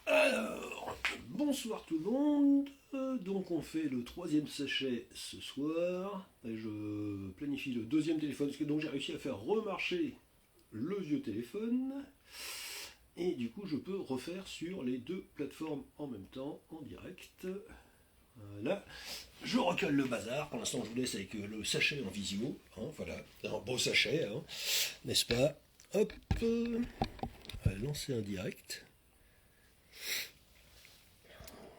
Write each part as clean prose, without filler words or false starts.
Alors, bonsoir tout le monde. Donc on fait le troisième sachet ce soir. Et je planifie le deuxième téléphone, parce que donc j'ai réussi à faire remarcher le vieux téléphone. Et du coup je peux refaire sur les deux plateformes en même temps, en direct. Voilà. Je recolle le bazar. Pour l'instant je vous laisse avec le sachet en visio. Hein, voilà, un beau sachet, hein, n'est-ce pas? Hop. On va lancer un direct.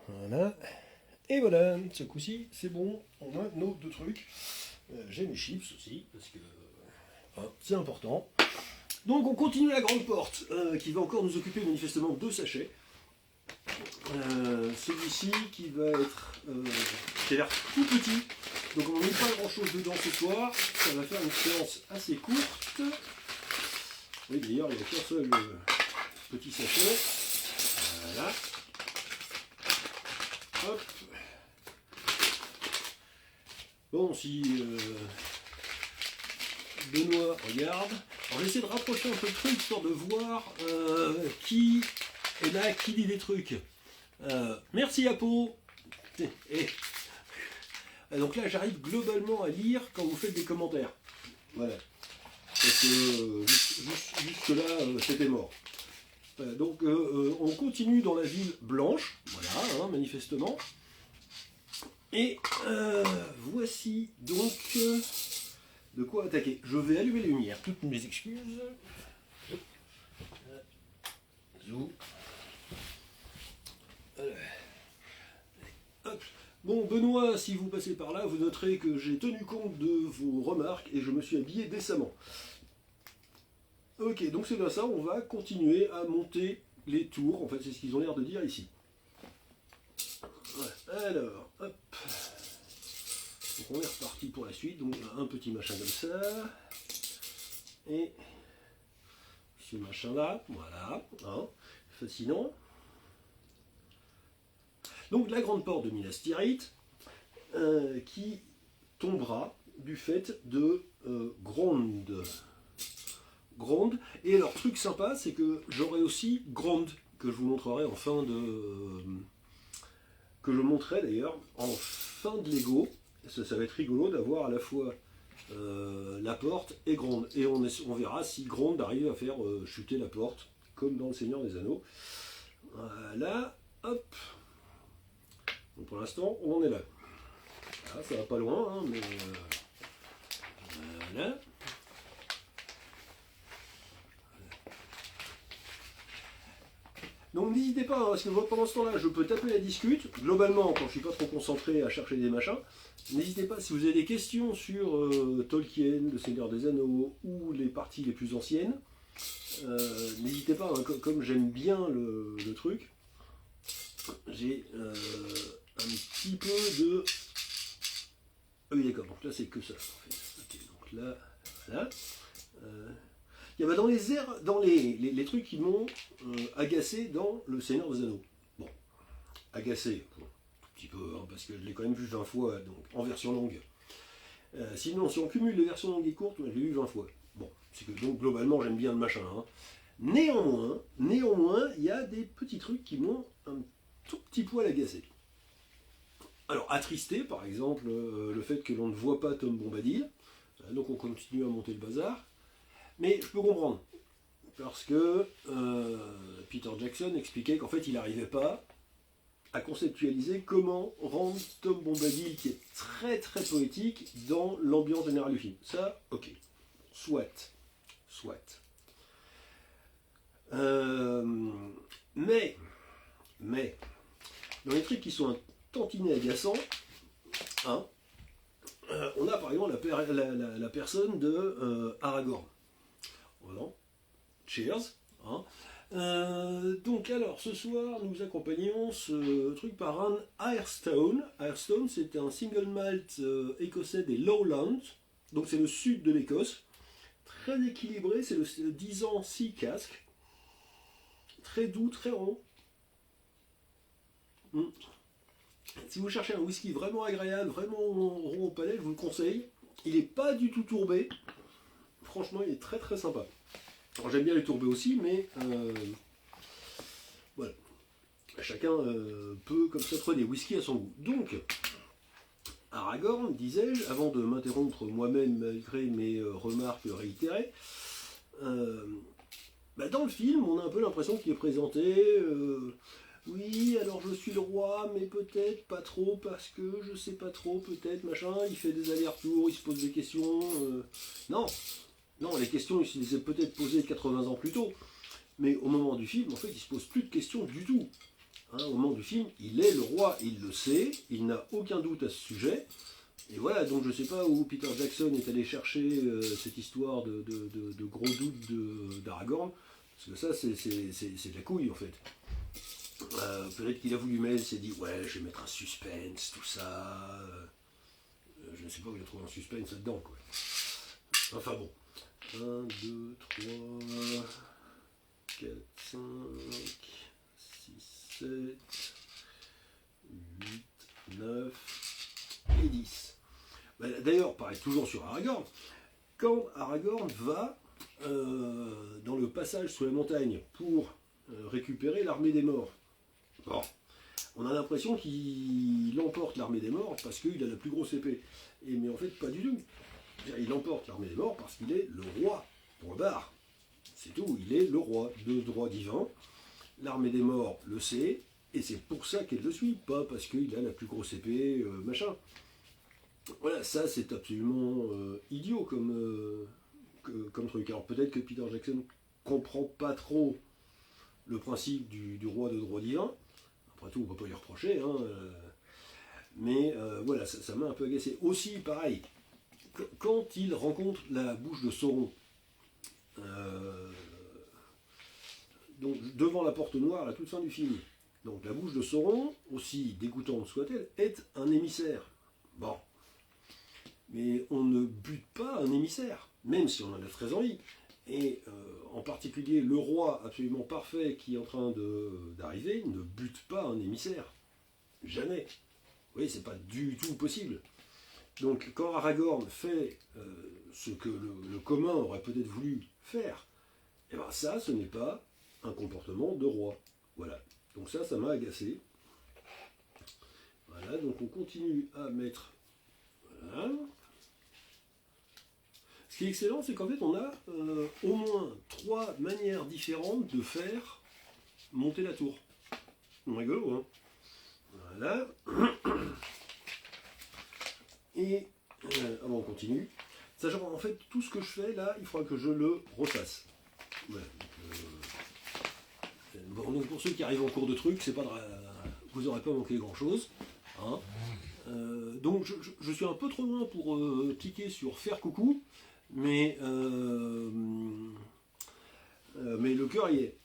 Voilà. Et voilà, ce coup-ci, c'est bon, on a nos deux trucs. J'ai mes chips aussi, parce que c'est important. Donc on continue la grande porte, qui va encore nous occuper manifestement deux sachets. Celui-ci qui va être, qui a l'air tout petit, donc on ne met pas grand-chose dedans ce soir. Ça va faire une séance assez courte. Oui, d'ailleurs, il n'y a qu'un seul petit sachet. Voilà. Hop. Bon, si Benoît regarde, on va essayer de rapprocher un peu le truc histoire de voir qui est là, qui dit des trucs. Merci Apo. Et, donc là, j'arrive globalement à lire quand vous faites des commentaires. Voilà. Parce que jusque là, c'était mort. Donc on continue dans la ville blanche, voilà, hein, manifestement. Et voici donc de quoi attaquer. Je vais allumer les lumières, toutes mes excuses. Zou. Hop. Bon, Benoît, si vous passez par là, vous noterez que j'ai tenu compte de vos remarques et je me suis habillé décemment. Ok, donc c'est bien ça, on va continuer à monter les tours, en fait c'est ce qu'ils ont l'air de dire ici. Ouais. Alors, hop. Donc on est reparti pour la suite, donc un petit machin comme ça. Et ce machin là, voilà, hein, fascinant. Donc la grande porte de Minas Tirith, qui tombera du fait de Gronde. Gronde. Et alors, truc sympa, c'est que j'aurai aussi Gronde, que je vous montrerai en fin de... que je montrerai d'ailleurs en fin de Lego. Ça va être rigolo d'avoir à la fois la porte et Gronde. Et on verra si Gronde arrive à faire chuter la porte, comme dans le Seigneur des Anneaux. Voilà, hop. Donc pour l'instant, on en est là. Voilà, ça va pas loin, hein, mais voilà. Donc n'hésitez pas, hein, parce que pendant ce temps-là, je peux taper la discute. Globalement, quand je suis pas trop concentré à chercher des machins, n'hésitez pas, si vous avez des questions sur Tolkien, le Seigneur des Anneaux, ou les parties les plus anciennes, n'hésitez pas, hein, comme j'aime bien le truc, j'ai un petit peu de... Ah oui d'accord, donc là c'est que ça en fait. Ok, donc là, voilà. Il y avait dans les trucs qui m'ont agacé dans le Seigneur des Anneaux. Bon, agacé, un petit peu, hein, parce que je l'ai quand même vu 20 fois, donc en version longue. Sinon, si on cumule les versions longues et courtes, je l'ai vu 20 fois. Bon, c'est que donc globalement j'aime bien le machin. Hein. Néanmoins, il y a des petits trucs qui m'ont un tout petit poil agacé. Alors, attristé, par exemple, le fait que l'on ne voit pas Tom Bombadil. Donc on continue à monter le bazar. Mais je peux comprendre. Parce que Peter Jackson expliquait qu'en fait il n'arrivait pas à conceptualiser comment rendre Tom Bombadil, qui est très très poétique, dans l'ambiance générale du film. Ça, ok. Soit. Euh, mais, dans les trucs qui sont un tantinet agaçants, hein, on a par exemple la personne de Aragorn. Voilà. Cheers. Hein. Donc alors, ce soir, nous accompagnons ce truc par un Airstone. Airstone, c'est un single malt écossais des Lowlands. Donc c'est le sud de l'Écosse. Très équilibré, c'est le 10 ans Sea Cask. Très doux, très rond. Mm. Si vous cherchez un whisky vraiment agréable, vraiment rond au palais, je vous le conseille. Il n'est pas du tout tourbé. Franchement, il est très très sympa. Alors, j'aime bien les tourbés aussi, mais voilà. chacun peut comme ça trouver des whisky à son goût. Donc, Aragorn, disais-je, avant de m'interrompre moi-même malgré mes remarques réitérées, dans le film, on a un peu l'impression qu'il est présenté, oui, alors je suis le roi, mais peut-être pas trop, parce que je sais pas trop, peut-être, machin, il fait des allers-retours, il se pose des questions. Non, non, les questions, il se les a peut-être posées 80 ans plus tôt, mais au moment du film, en fait, il se pose plus de questions du tout. Hein, au moment du film, il est le roi, il le sait, il n'a aucun doute à ce sujet. Et voilà, donc je ne sais pas où Peter Jackson est allé chercher cette histoire de gros doute d'Aragorn, parce que ça, c'est de la couille en fait. Peut-être qu'il a voulu mettre, il s'est dit, ouais, je vais mettre un suspense, tout ça. Je ne sais pas où il a trouvé un suspense là-dedans, quoi. Enfin bon. 1, 2, 3, 4, 5, 6, 7, 8, 9 et 10. D'ailleurs, pareil, toujours sur Aragorn, quand Aragorn va dans le passage sous la montagne pour récupérer l'armée des morts, bon, on a l'impression qu'il emporte l'armée des morts parce qu'il a la plus grosse épée. Mais en fait, pas du tout. Il emporte l'armée des morts parce qu'il est le roi, point barre. C'est tout, il est le roi, de droit divin. L'armée des morts le sait, et c'est pour ça qu'elle le suit, pas parce qu'il a la plus grosse épée, machin. Voilà, ça c'est absolument idiot comme truc. Alors peut-être que Peter Jackson comprend pas trop le principe du roi de droit divin. Après tout, on ne peut pas lui reprocher, hein, mais voilà, ça m'a un peu agacé. Aussi, pareil, quand il rencontre la bouche de Sauron, donc devant la porte noire à la toute fin du film, donc la bouche de Sauron, aussi dégoûtante soit-elle, est un émissaire. Bon, mais on ne bute pas un émissaire, même si on en a très envie. Et en particulier, le roi absolument parfait qui est en train d'arriver ne bute pas un émissaire. Jamais. Oui, c'est pas du tout possible. Donc quand Aragorn fait ce que le commun aurait peut-être voulu faire, et bien ça, ce n'est pas un comportement de roi. Voilà. Donc ça m'a agacé. Voilà, donc on continue à mettre... Voilà. Ce qui est excellent, c'est qu'en fait, on a au moins 3 manières différentes de faire monter la tour. C'est rigolo, hein? Voilà. Et on continue. Sachant en fait, tout ce que je fais là, il faudra que je le refasse. Voilà. Bon, donc pour ceux qui arrivent en cours de truc, c'est pas vous n'aurez pas manqué grand-chose. Hein. Donc je suis un peu trop loin pour cliquer sur faire coucou. Mais le cœur y est.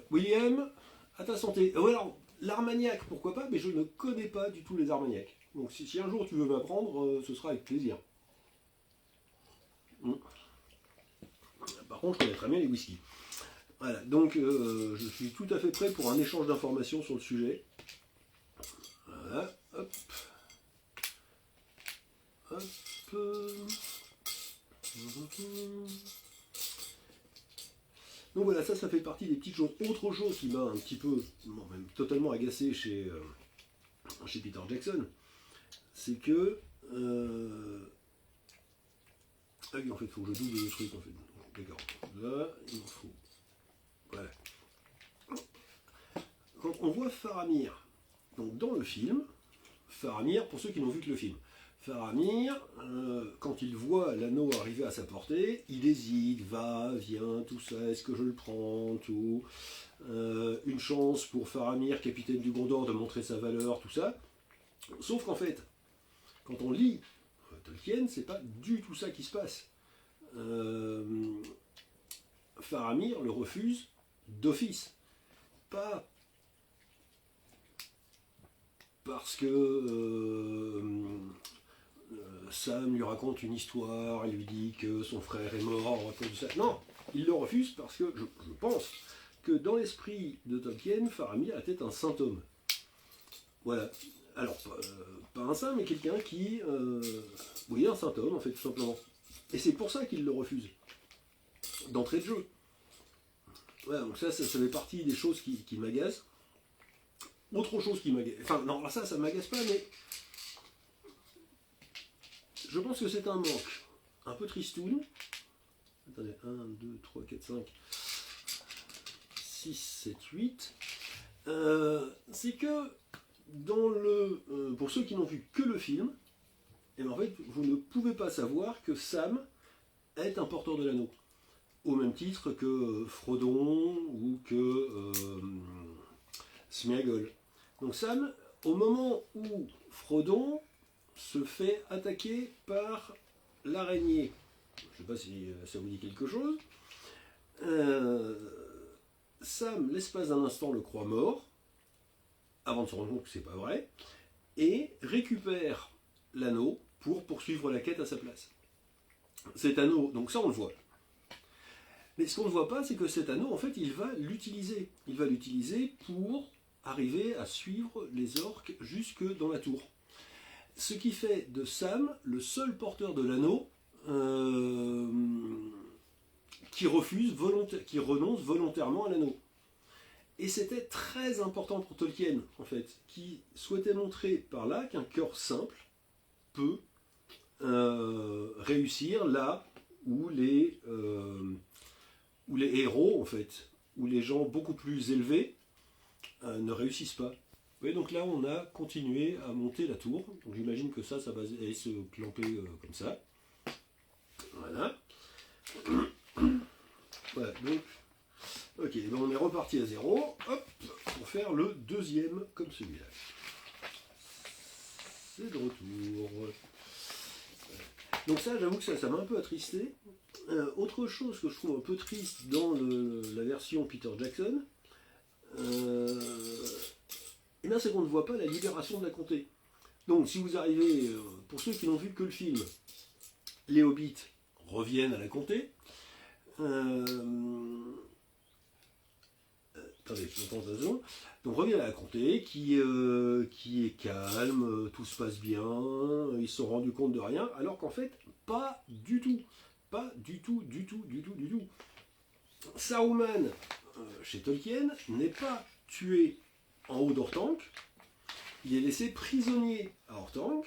William, à ta santé. Alors, l'Armagnac, pourquoi pas, mais je ne connais pas du tout les Armagnacs. Donc si un jour tu veux m'apprendre, ce sera avec plaisir. Par contre, je connais très bien les whisky. Voilà, donc je suis tout à fait prêt pour un échange d'informations sur le sujet. Voilà, hop. Hop. Donc voilà, ça fait partie des petites choses. Autre chose qui m'a un petit peu, même totalement agacé chez Peter Jackson, c'est que ah oui, en fait, il faut que je double le truc, en fait. D'accord. Là, il m'en faut. Voilà. Quand on voit Faramir, donc dans le film, Faramir, pour ceux qui n'ont vu que le film, Faramir, quand il voit l'anneau arriver à sa portée, il hésite, va, vient, tout ça, est-ce que je le prends, tout. Une chance pour Faramir, capitaine du Gondor, de montrer sa valeur, tout ça. Sauf qu'en fait, quand on lit Tolkien, c'est pas du tout ça qui se passe. Faramir le refuse d'office. Pas parce que Sam lui raconte une histoire, il lui dit que son frère est mort à cause de ça. Non, il le refuse parce que je pense que dans l'esprit de Tolkien, Faramir était un saint homme. Voilà. Alors, pas un saint, mais quelqu'un qui... oui, un saint homme, en fait, tout simplement. Et c'est pour ça qu'il le refuse. D'entrée de jeu. Voilà, donc ça fait partie des choses qui m'agacent. Autre chose qui m'agace, enfin non, ça m'agace pas, mais je pense que c'est un manque un peu tristoun. Attendez, 1, 2, 3, 4, 5, 6, 7, 8. C'est que pour ceux qui n'ont vu que le film, et en fait, vous ne pouvez pas savoir que Sam est un porteur de l'anneau. Au même titre que Frodon ou que Sméagol. Donc Sam, au moment où Frodon se fait attaquer par l'araignée, je ne sais pas si ça vous dit quelque chose, Sam, l'espace d'un instant, le croit mort, avant de se rendre compte que c'est pas vrai, et récupère l'anneau pour poursuivre la quête à sa place. Cet anneau, donc ça on le voit. Mais ce qu'on ne voit pas, c'est que cet anneau, en fait, il va l'utiliser. Il va l'utiliser pour arriver à suivre les orques jusque dans la tour. Ce qui fait de Sam le seul porteur de l'anneau qui renonce volontairement à l'anneau. Et c'était très important pour Tolkien, en fait, qui souhaitait montrer par là qu'un cœur simple peut réussir là où les héros, en fait, où les gens beaucoup plus élevés ne réussissent pas. Et donc là, on a continué à monter la tour. Donc j'imagine que ça va aller se clamper comme ça. Voilà. Voilà, donc, ok, donc on est reparti à zéro. Hop, pour faire le deuxième comme celui-là. C'est de retour. Donc ça, j'avoue que ça m'a un peu attristé. Autre chose que je trouve un peu triste dans la version Peter Jackson, c'est qu'on ne voit pas la libération de la comté. Donc si vous arrivez, pour ceux qui n'ont vu que le film, les hobbits reviennent à la comté. Attendez, je m'entends un seconde. Donc reviennent à la comté, qui est calme, tout se passe bien, ils se sont rendus compte de rien, alors qu'en fait, pas du tout. Pas du tout, du tout, du tout, du tout. Saruman, chez Tolkien, n'est pas tué en haut d'Orthanc, il est laissé prisonnier à Orthanc,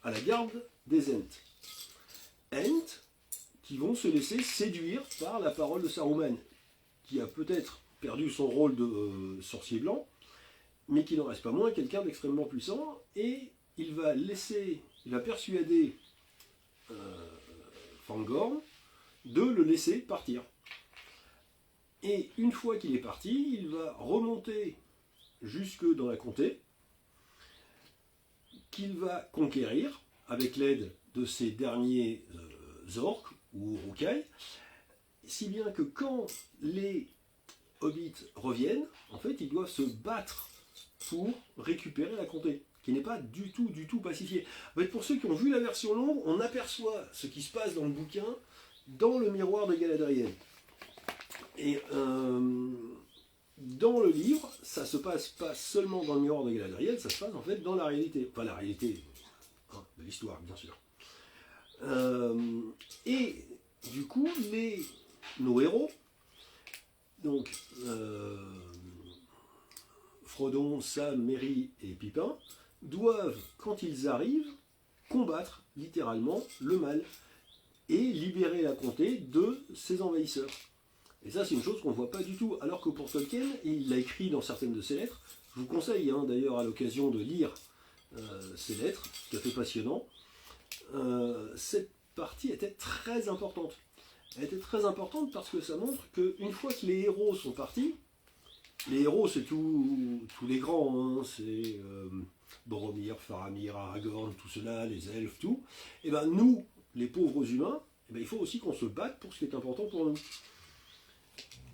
à la garde des Ents. Ents qui vont se laisser séduire par la parole de Saruman, qui a peut-être perdu son rôle de sorcier blanc, mais qui n'en reste pas moins quelqu'un d'extrêmement puissant, et il va persuader Fangorn de le laisser partir. Et une fois qu'il est parti, il va remonter jusque dans la comté, qu'il va conquérir avec l'aide de ses derniers orques ou Uruk-hai, si bien que quand les hobbits reviennent, en fait, ils doivent se battre pour récupérer la comté, qui n'est pas du tout pacifiée. En fait, pour ceux qui ont vu la version longue, on aperçoit ce qui se passe dans le bouquin dans le miroir de Galadriel. Et dans le livre, ça se passe pas seulement dans le miroir de Galadriel, ça se passe en fait dans la réalité. Enfin, la réalité de l'histoire, bien sûr. Et du coup, nos héros, donc Frodon, Sam, Merry et Pipin, doivent, quand ils arrivent, combattre littéralement le mal et libérer la comté de ses envahisseurs. Et ça, c'est une chose qu'on ne voit pas du tout. Alors que pour Tolkien, il l'a écrit dans certaines de ses lettres. Je vous conseille d'ailleurs à l'occasion de lire ses lettres, tout à fait passionnant. Cette partie était très importante. Elle était très importante parce que ça montre qu'une fois que les héros sont partis, les héros c'est tous les grands, hein, c'est Boromir, Faramir, Aragorn, tout cela, les elfes, tout. Et bien nous, les pauvres humains, il faut aussi qu'on se batte pour ce qui est important pour nous.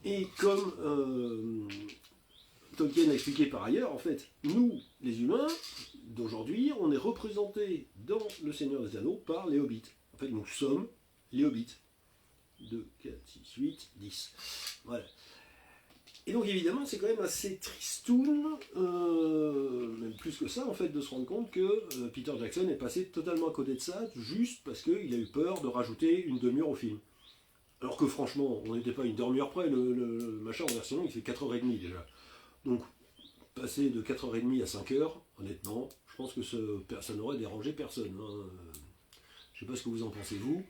Et comme Tolkien a expliqué par ailleurs, en fait, nous, les humains d'aujourd'hui, on est représentés dans Le Seigneur des Anneaux par les hobbits. En fait, nous sommes les hobbits. 2, 4, 6, 8, 10. Voilà. Et donc évidemment, c'est quand même assez tristoun, même plus que ça, en fait, de se rendre compte que Peter Jackson est passé totalement à côté de ça, juste parce qu'il a eu peur de rajouter une demi-heure au film. Alors que franchement, on n'était pas une demi-heure près, le machin en version longue, il fait 4h30 déjà. Donc, passer de 4h30 à 5h, honnêtement, je pense que ça n'aurait dérangé personne. Hein. Je sais pas ce que vous en pensez, vous.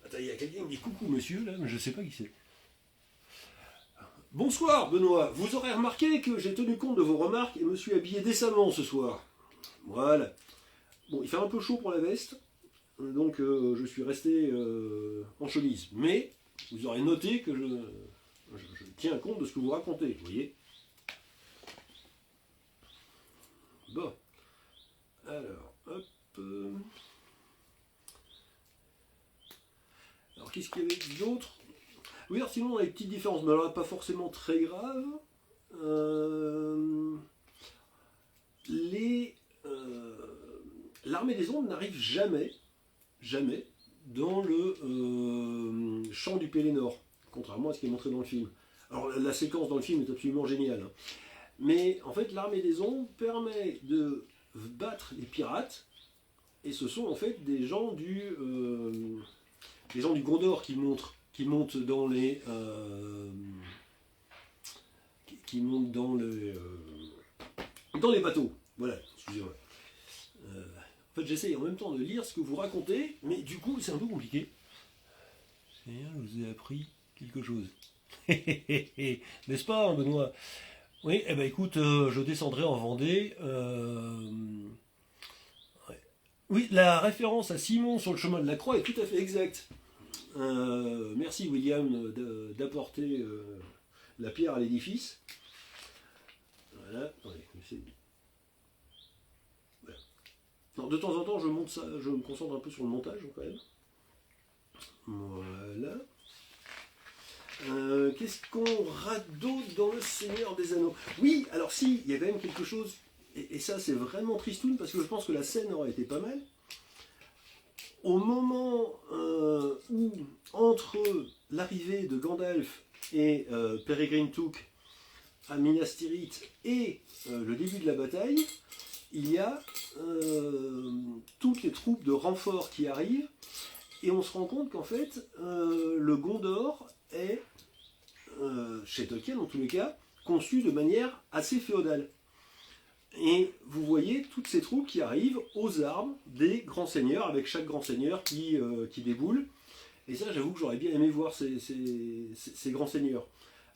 Attends, il y a quelqu'un qui me dit coucou monsieur, là, mais je sais pas qui c'est. Bonsoir Benoît, vous aurez remarqué que j'ai tenu compte de vos remarques et me suis habillé décemment ce soir. Voilà. Bon, il fait un peu chaud pour la veste, donc je suis resté en chemise. Mais vous aurez noté que je tiens compte de ce que vous racontez, vous voyez. Bon. Alors, hop. Alors, qu'est-ce qu'il y avait d'autre? Oui, alors sinon, on a des petites différences, mais alors pas forcément très graves. L'armée des ombres n'arrive jamais, jamais, dans le champ du Pélénor, contrairement à ce qui est montré dans le film. Alors, la séquence dans le film est absolument géniale. Hein. Mais en fait, l'armée des ombres permet de battre les pirates, et ce sont en fait des gens du Gondor qui montent dans les dans les bateaux. Voilà, excusez-moi. En fait, j'essaye en même temps de lire ce que vous racontez, mais du coup, c'est un peu compliqué. C'est bien, je vous ai appris quelque chose. N'est-ce pas, Benoît? Oui, eh ben écoute, je descendrai en Vendée. Ouais. Oui, la référence à Simon sur le chemin de la Croix est tout à fait exacte. Merci William d'apporter la pierre à l'édifice. Voilà. Voilà. Alors, de temps en temps, je monte ça, je me concentre un peu sur le montage quand même. Voilà. Qu'est-ce qu'on rate d'autre dans le Seigneur des Anneaux? Oui, alors si, il y a quand même quelque chose, et ça c'est vraiment tristoun, parce que je pense que la scène aurait été pas mal. Au moment où, entre l'arrivée de Gandalf et Peregrine Took à Minas Tirith et le début de la bataille, il y a toutes les troupes de renfort qui arrivent, et on se rend compte qu'en fait, le Gondor est, chez Tolkien en tous les cas, conçu de manière assez féodale. Et vous voyez toutes ces troupes qui arrivent aux armes des grands seigneurs, avec chaque grand seigneur qui déboule. Et ça, j'avoue que j'aurais bien aimé voir ces grands seigneurs.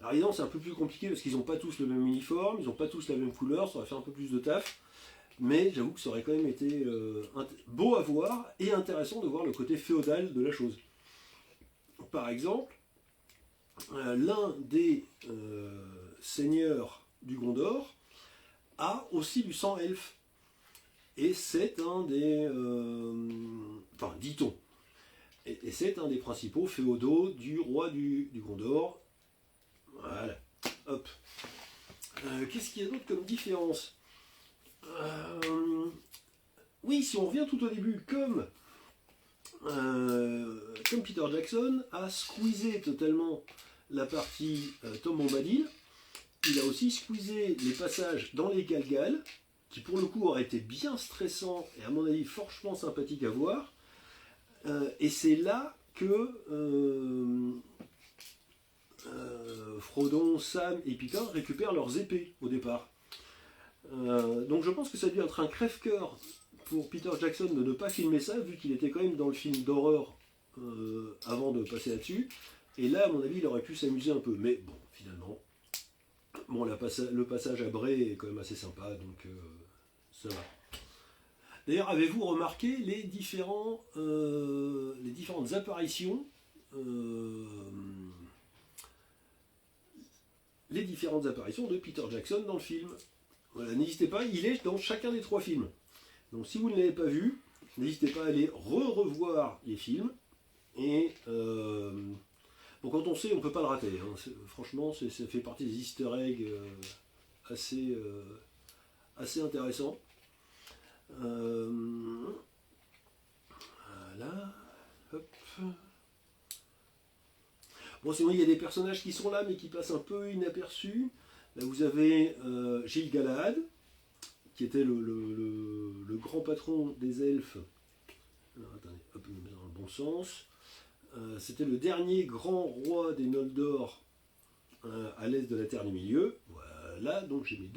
Alors évidemment, c'est un peu plus compliqué parce qu'ils n'ont pas tous le même uniforme, ils n'ont pas tous la même couleur, ça aurait fait un peu plus de taf. Mais j'avoue que ça aurait quand même été beau à voir et intéressant de voir le côté féodal de la chose. Par exemple, l'un des seigneurs du Gondor a aussi du sang elfe. Et c'est un des... enfin, dit-on. Et c'est un des principaux féodaux du roi du Gondor. Voilà. Hop. Qu'est-ce qu'il y a d'autre comme différence? Oui, si on revient tout au début, comme Peter Jackson a squeezé totalement la partie Tom Bombadil, il a aussi squeezé les passages dans les Galgal, qui pour le coup auraient été bien stressants et à mon avis franchement sympathiques à voir. Et c'est là que Frodon, Sam et Picard récupèrent leurs épées au départ. Donc je pense que ça a dû être un crève-cœur pour Peter Jackson de ne pas filmer ça, vu qu'il était quand même dans le film d'horreur avant de passer là-dessus. Et là, à mon avis, il aurait pu s'amuser un peu. Mais bon, finalement, bon, le passage à Bray est quand même assez sympa, donc ça va. D'ailleurs, avez-vous remarqué les différentes apparitions de Peter Jackson dans le film? Voilà, n'hésitez pas, il est dans chacun des 3 films. Donc si vous ne l'avez pas vu, n'hésitez pas à aller revoir les films. Et bon, quand on sait, on ne peut pas le rater. Hein. Franchement, ça fait partie des easter eggs assez intéressants. Voilà. Hop. Bon, sinon, il y a des personnages qui sont là, mais qui passent un peu inaperçus. Là, vous avez Gil Galahad, qui était le grand patron des elfes. Alors, attendez, hop, on met dans le bon sens. C'était le dernier grand roi des Noldor à l'est de la Terre du Milieu. Voilà. Là, donc j'ai mes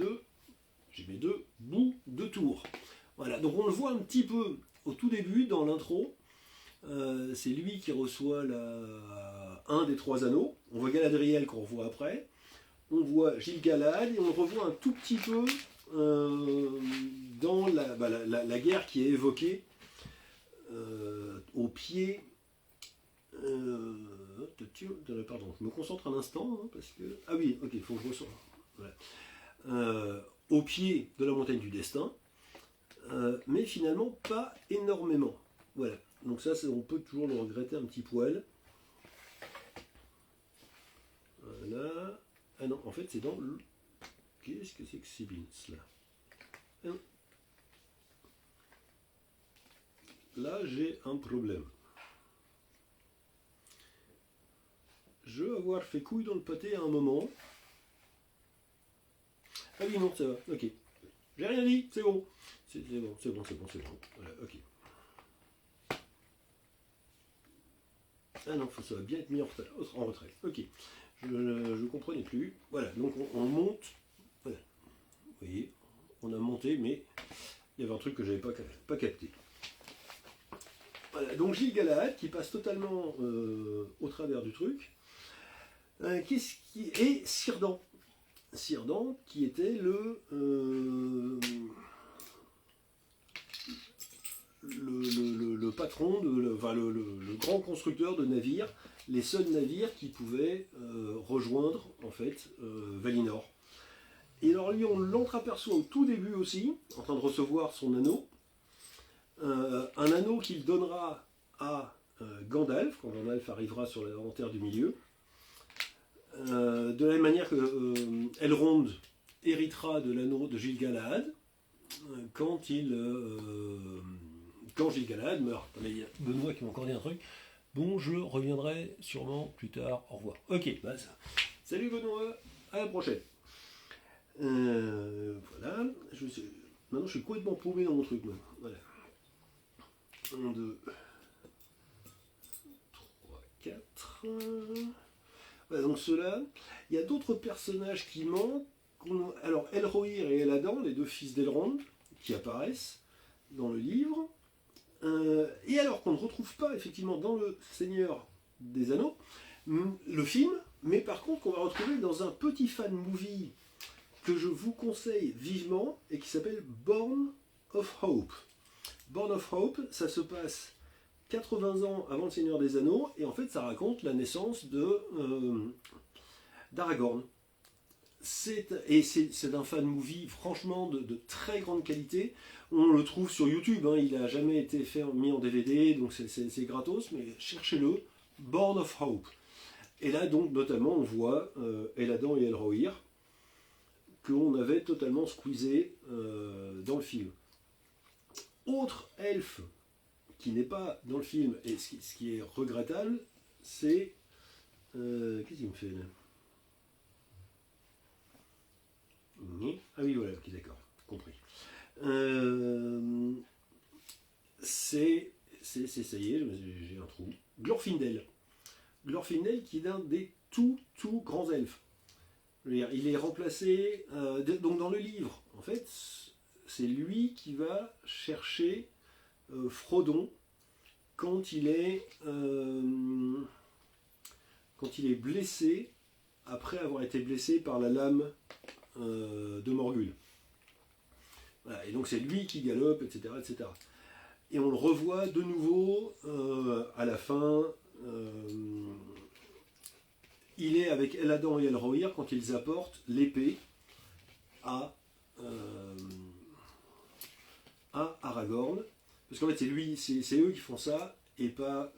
deux bouts de tour. Voilà, donc on le voit un petit peu au tout début dans l'intro. C'est lui qui reçoit un des 3 anneaux. On voit Galadriel qu'on revoit après. On voit Gil-galad et on le revoit un tout petit peu dans la guerre qui est évoquée au pied. Pardon, je me concentre un instant parce que. Ah oui, ok, il faut que je ressors. Voilà. Au pied de la montagne du destin, mais finalement pas énormément. Voilà. Donc ça, on peut toujours le regretter un petit poil. Voilà. Ah non, en fait, c'est dans le. Qu'est-ce que c'est que ces bins là? Là, j'ai un problème. Je vais avoir fait couille dans le pâté à un moment. Ah oui, non, ça va, ok. J'ai rien dit, c'est bon. C'est bon. Voilà, ok. Ah non, ça va bien être mis en retrait. Ok. Je ne comprenais plus. Voilà, donc on monte. Voilà. Vous voyez, on a monté, mais il y avait un truc que je n'avais pas capté. Voilà, donc Gil-galad qui passe totalement au travers du truc. Et Círdan. Círdan qui était le patron, le grand constructeur de navires, les seuls navires qui pouvaient rejoindre en fait Valinor. Et alors lui, on l'entreaperçoit au tout début aussi, en train de recevoir son anneau, un anneau qu'il donnera à Gandalf, quand Gandalf arrivera sur la Terre du Milieu. De la même manière que Elrond héritera de l'anneau de Gil-galad quand Gil-galad meurt. Il y a Benoît qui m'a encore dit un truc. Bon, je reviendrai sûrement plus tard. Au revoir. Ok, bah ça. Salut Benoît, à la prochaine. Voilà. Maintenant, je suis complètement paumé dans mon truc. Voilà. 1, 2, 3, 4. Voilà, donc ceux-là. Il y a d'autres personnages qui manquent. Alors, Elrohir et Eladan, les 2 fils d'Elrond, qui apparaissent dans le livre. Et alors qu'on ne retrouve pas effectivement dans le Seigneur des Anneaux, le film, mais par contre qu'on va retrouver dans un petit fan movie que je vous conseille vivement et qui s'appelle Born of Hope. Born of Hope, ça se passe 80 ans avant le Seigneur des Anneaux, et en fait ça raconte la naissance d'Aragorn. C'est un fan movie franchement de très grande qualité. On le trouve sur YouTube, il n'a jamais été mis en DVD, donc c'est gratos, mais cherchez-le, Born of Hope. Et là donc notamment on voit Eladan et Elrohir, qu'on avait totalement squeezé dans le film. Autre elfe qui n'est pas dans le film, et ce qui est regrettable, c'est... qu'est-ce qu'il me fait là? Ah oui, voilà, ok, d'accord, compris. Ça y est, j'ai un trou. Glorfindel. Glorfindel qui est l'un des tout grands elfes. Il est remplacé, donc dans le livre, en fait, c'est lui qui va chercher Frodon quand il est blessé, après avoir été blessé par la lame de Morgul. Voilà, et donc c'est lui qui galope, etc., etc. Et on le revoit de nouveau à la fin. Il est avec Eladan et Elrohir quand ils apportent l'épée à Aragorn. Parce qu'en fait c'est eux qui font ça et pas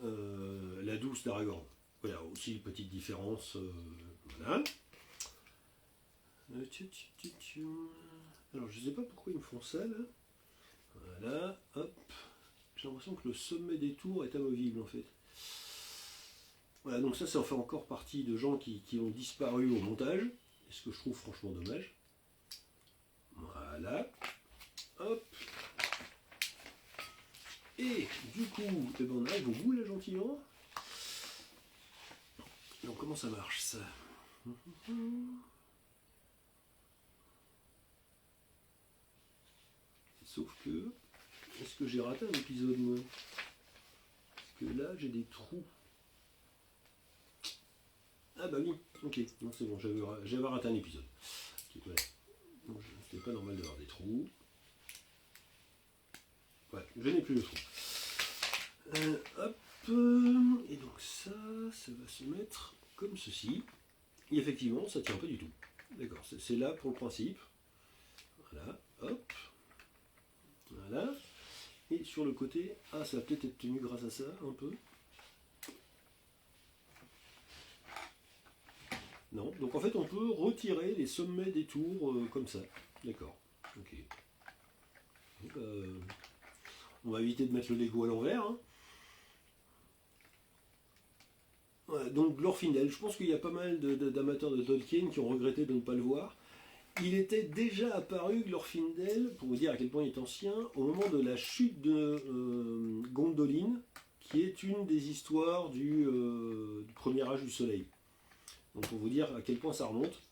la douce d'Aragorn. Voilà, aussi petite différence. Voilà. Alors je sais pas pourquoi ils me font ça là. Voilà, hop. J'ai l'impression que le sommet des tours est amovible en fait. Voilà, donc ça en fait encore partie de gens qui ont disparu au montage, et ce que je trouve franchement dommage. Voilà. Hop. Et du coup, on arrive au bout là gentiment. Donc comment ça marche ça? Sauf que, est-ce que j'ai raté un épisode moi? Parce que là, j'ai des trous. Ah bah oui, ok, non c'est bon, j'avais raté un épisode. Okay, voilà. C'était pas normal d'avoir des trous. Ouais, je n'ai plus le trou. Hop, et donc ça va se mettre comme ceci. Et effectivement, ça tient pas du tout. D'accord, c'est là pour le principe. Voilà, hop. Voilà. Et sur le côté, ah ça va peut-être être tenu grâce à ça, un peu. Non, donc en fait on peut retirer les sommets des tours comme ça. D'accord, ok. Donc, on va éviter de mettre le Lego à l'envers. Hein. Voilà, donc Glorfindel, je pense qu'il y a pas mal d'amateurs de Tolkien qui ont regretté de ne pas le voir. Il était déjà apparu, Glorfindel, pour vous dire à quel point il est ancien, au moment de la chute de Gondolin, qui est une des histoires du premier âge du soleil. Donc pour vous dire à quel point ça remonte.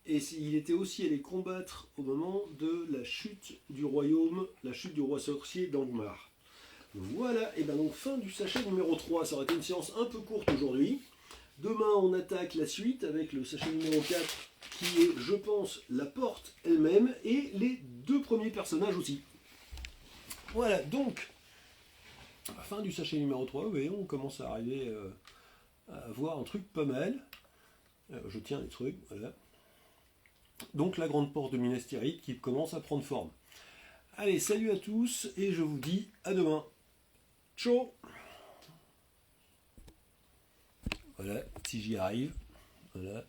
Et il était aussi allé combattre au moment de la chute du royaume, la chute du roi sorcier d'Angmar. Voilà, et bien donc fin du sachet numéro 3. Ça aurait été une séance un peu courte aujourd'hui. Demain on attaque la suite avec le sachet numéro 4 qui est, je pense, la porte elle-même et les 2 premiers personnages aussi. Voilà, donc, fin du sachet numéro 3, vous voyez, on commence à arriver à voir un truc pas mal. Je tiens les trucs, voilà. Donc la grande porte de Minas Tirith qui commence à prendre forme. Allez, salut à tous et je vous dis à demain. Ciao. Voilà, si j'y arrive. Voilà.